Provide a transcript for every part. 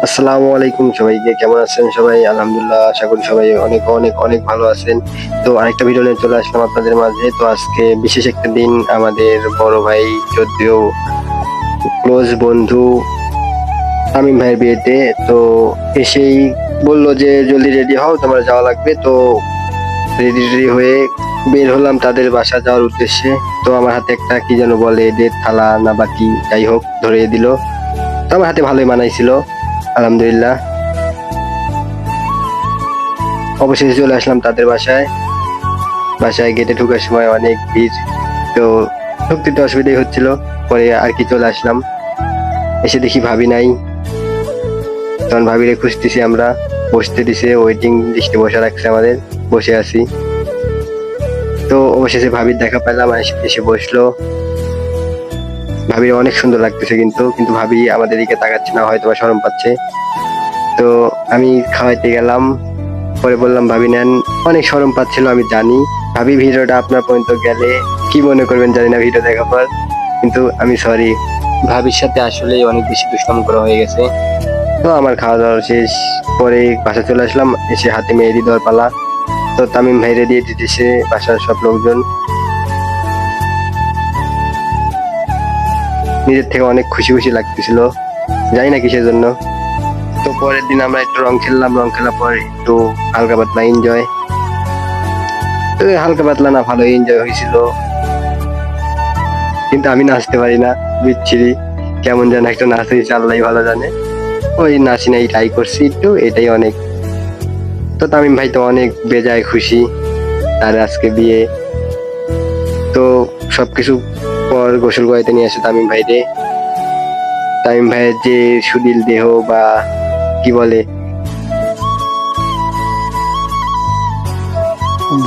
আসসালামু আলাইকুম সবাইকে, কেমন আছেন সবাই? আলহামদুলিল্লাহ, আশা করি সবাই অনেক অনেক অনেক ভালো আছেন। তো আরেকটা ভিডিও নিয়ে চলে আসলাম আপনাদের মাঝে। তো আজকে বিশেষ একটা দিন, আমাদের বড় ভাই যদিও ক্লোজ বন্ধু তামিম ভাইয়ের বিয়েতে। তো এসেই বলল যে জলদি রেডি হও, তোমার যাওয়া লাগবে। তো রেডি রেডি হয়ে বের হলাম তাদের বাসা যাওয়ার উদ্দেশ্যে। তো আমার হাতে একটা কি যেন বলে ডের থালা না বাটি, যাই হোক ধরিয়ে দিল। তো আমার হাতে ভালোই মানাইছিল, আলহামদুলিল্লাহ। অবশেষে চলে আসলাম তাদের বাসায়। বাসায় গেটে ঢোকার সময় অনেক ভিড়, তো ঢুকতে তো অসুবিধাই হচ্ছিল। পরে আর কি চলে আসলাম। এসে দেখি ভাবি নাই। তখন ভাবিরে খুঁজতেছি আমরা। বসতে দিছে, ওয়েটিং লিস্টে বসে রাখছে আমাদের, বসে আছি। তো অবশেষে ভাবির দেখা পেলাম, এসে বসলো। ভাবির অনেক সুন্দর লাগতেছে, কিন্তু কিন্তু ভাবি আমাদের দিকে তাকাচ্ছে না, হয়তো বা শরম পাচ্ছে। তো আমি খাওয়াইতে গেলাম। পরে বললাম ভাবি নেন, অনেক শরম পাচ্ছিল আমি জানি। ভাবি ভিডিওটা আপনার পর্যন্ত গেলে কি মনে করবেন জানি না ভিডিও দেখার পর, কিন্তু আমি সরি। ভাবির সাথে আসলে অনেক বেশি দুষ্টাম করা হয়ে গেছে। তো আমার খাওয়া দাওয়া শেষ, পরে বাসা চলে আসলাম। এসে হাতে মেহেদি দেওয়ার পালা। তো তামিম ভাইরে দিয়ে দিতেছে বাসার সব লোকজন। নিজের থেকে অনেক খুশি খুশি লাগতেছিল, জানি না কিসের জন্য। তো পরের দিন আমরা একটু রং খেললাম, রং খেলার পর একটু হালকা পাতলা এনজয়। তো হালকা পাতলা না, ভালো এনজয় হয়েছিল। কিন্তু আমি নাচতে পারি না, বিচ্ছিরি কেমন যেন একটা নাচ হয়েছে, আল্লাহ ভালো জানে। ওই নাচি নাই, ট্রাই করছি একটু, এটাই অনেক। তো তামিম ভাই তো অনেক বেজায় খুশি, তার আজকে বিয়ে। তো সবকিছু পর গোসল করাইতে নিয়ে আসে তামিম ভাইরে। তামিম ভাইয়ের যে সুনীল দেহ, বা কি বলে,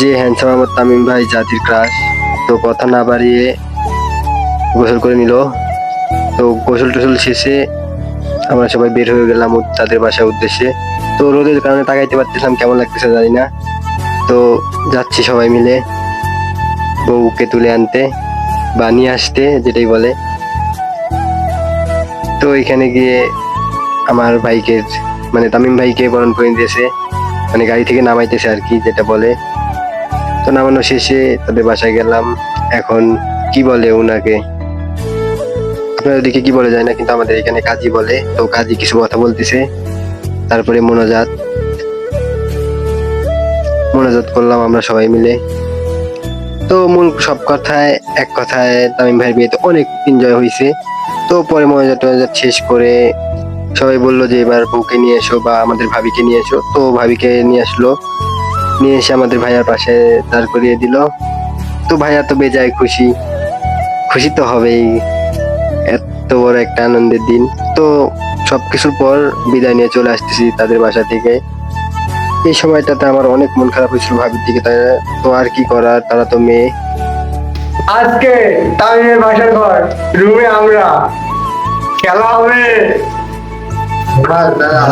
যে হ্যান্ডসাম আমার তামিম ভাই জাতির ক্রাশ। তো কথা না বাড়িয়ে গোসল করে নিল। তো গোসল টোসল শেষে আমরা সবাই বের হয়ে গেলাম তাদের বাসার উদ্দেশ্যে। তো রোদের কারণে তাকাইতে পারতেছিলাম, কেমন লাগতেছে জানি না। তো যাচ্ছি সবাই মিলে বউকে তুলে আনতে, বা নিয়ে আসতে যেটাই বলে। তো এখানে গিয়ে আমার ভাইকে, মানে তামিম ভাইকে বরণ করে দিয়েছে, মানে গাড়ি থেকে নামাইতেছে আর কি, যেটা বলে। তো নামানো শেষে তাদের বাসায় গেলাম। এখন কি বলে ওনাকে, আপনাদের দিকে কি বলে যায় না, কিন্তু আমাদের এখানে কাজী বলে। তো কাজী কিছু কথা বলতেছে, তারপরে মোনাজাত মোনাজাত করলাম আমরা সবাই মিলে। তো মূল সব কথায় এক কথায় তামিম ভাইয়ের বিয়েতে অনেক এনজয় হয়েছে। তো পরে মোনাজাত টোনাজাত শেষ করে সবাই বললো যে এবার বউকে নিয়ে এসো, বা আমাদের ভাবিকে নিয়ে এসো। তো ভাবিকে নিয়ে আসলো, নিয়ে এসে আমাদের ভাইয়ার পাশে দাঁড় করিয়ে দিল। তো ভাইয়া তো বেজায় খুশি, খুশি তো হবেই, এত বড় একটা আনন্দের দিন। তো সবকিছুর পর বিদায় নিয়ে চলে আসতেছি তাদের বাসা থেকে। এই সময়টাতে আমার অনেক মন খারাপ হয়েছিল ভাবির দিকে, তাই তো আর কি করার, তারা তো মেয়ে। আজকে তামিমের বাসার ঘর রুমে আমরা খেলা হবে।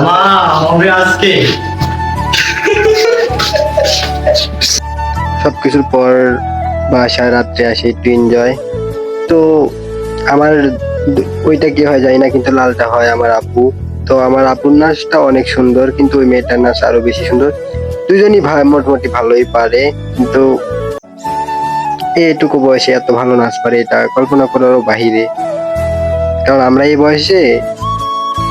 মা হবে আজকে। সবকিছুর পর বাসায় রাত্রে আসে একটু এনজয়। তো আমার ওইটা কি হয় জানি না, কিন্তু লালটা হয় আমার আপু। তো আমার আপুর নাচটা অনেক সুন্দর, কিন্তু ওই মেয়েটার নাচ আরো বেশি সুন্দর। দুজনই মোটামুটি ভালোই পারে, কিন্তু এইটুকু বয়সে এত ভালো নাচ পারে, এটা কল্পনা করারও বাহিরে। কারণ আমরা এই বয়সে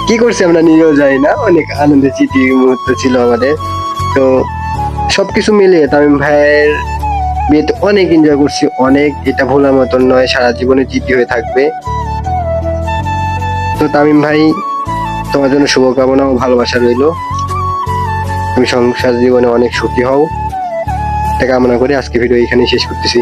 কি করছি আমরা নিজেও জানি না, অনেক আনন্দের স্মৃতি মুহূর্ত ছিল আমাদের। তো সবকিছু মিলিয়ে তামিম ভাইয়ের বিয়েতে অনেক এনজয় করছি, অনেক, এটা ভোলার মতন নয়, সারা জীবনে স্মৃতি হয়ে থাকবে। তো তামিম ভাই, তোমার জন্য শুভকামনা ও ভালোবাসা রইলো। তুমি সংসার জীবনে অনেক সুখী হও, এটা কামনা করে আজকে ভিডিও এখানেই শেষ করতেছি।